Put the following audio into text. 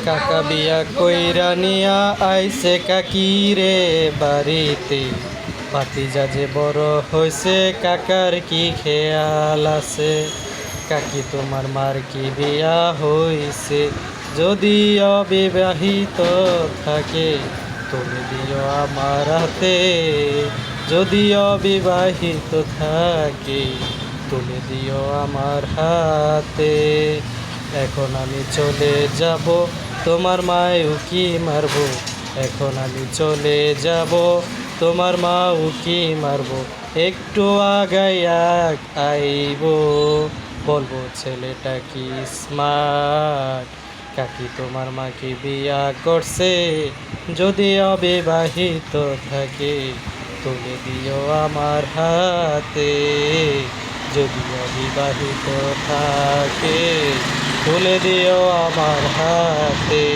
কাকা বিয়া কইরা নিয়া আইছে কাকি রে বাড়িতে, ভাতিজা যে বড় হইছে কাকার কি খেয়াল আছে। কাকি তোমার মার কি বিয়া হইছে, যদি অবিবাহিত থাকে তুলে দিও আমার হাতে, যদি অবিবাহিত থাকে তুলে দিও আমার হাতে। এখন আমি চলে যাব তোমার মায় উকি মারবো, এখন আমি চলে যাব তোমার মা উকি মারবো, একটু আগাইয়া আইব, বলবো ছেলেটা কি স্মার্ট। কাকি তোমার মা কি বিয়া করছে, যদি অবিবাহিত থাকে তুলে দিও আমার হাতে, যদি অবিবাহিত থাকে তুলে দিও আমার হাতে।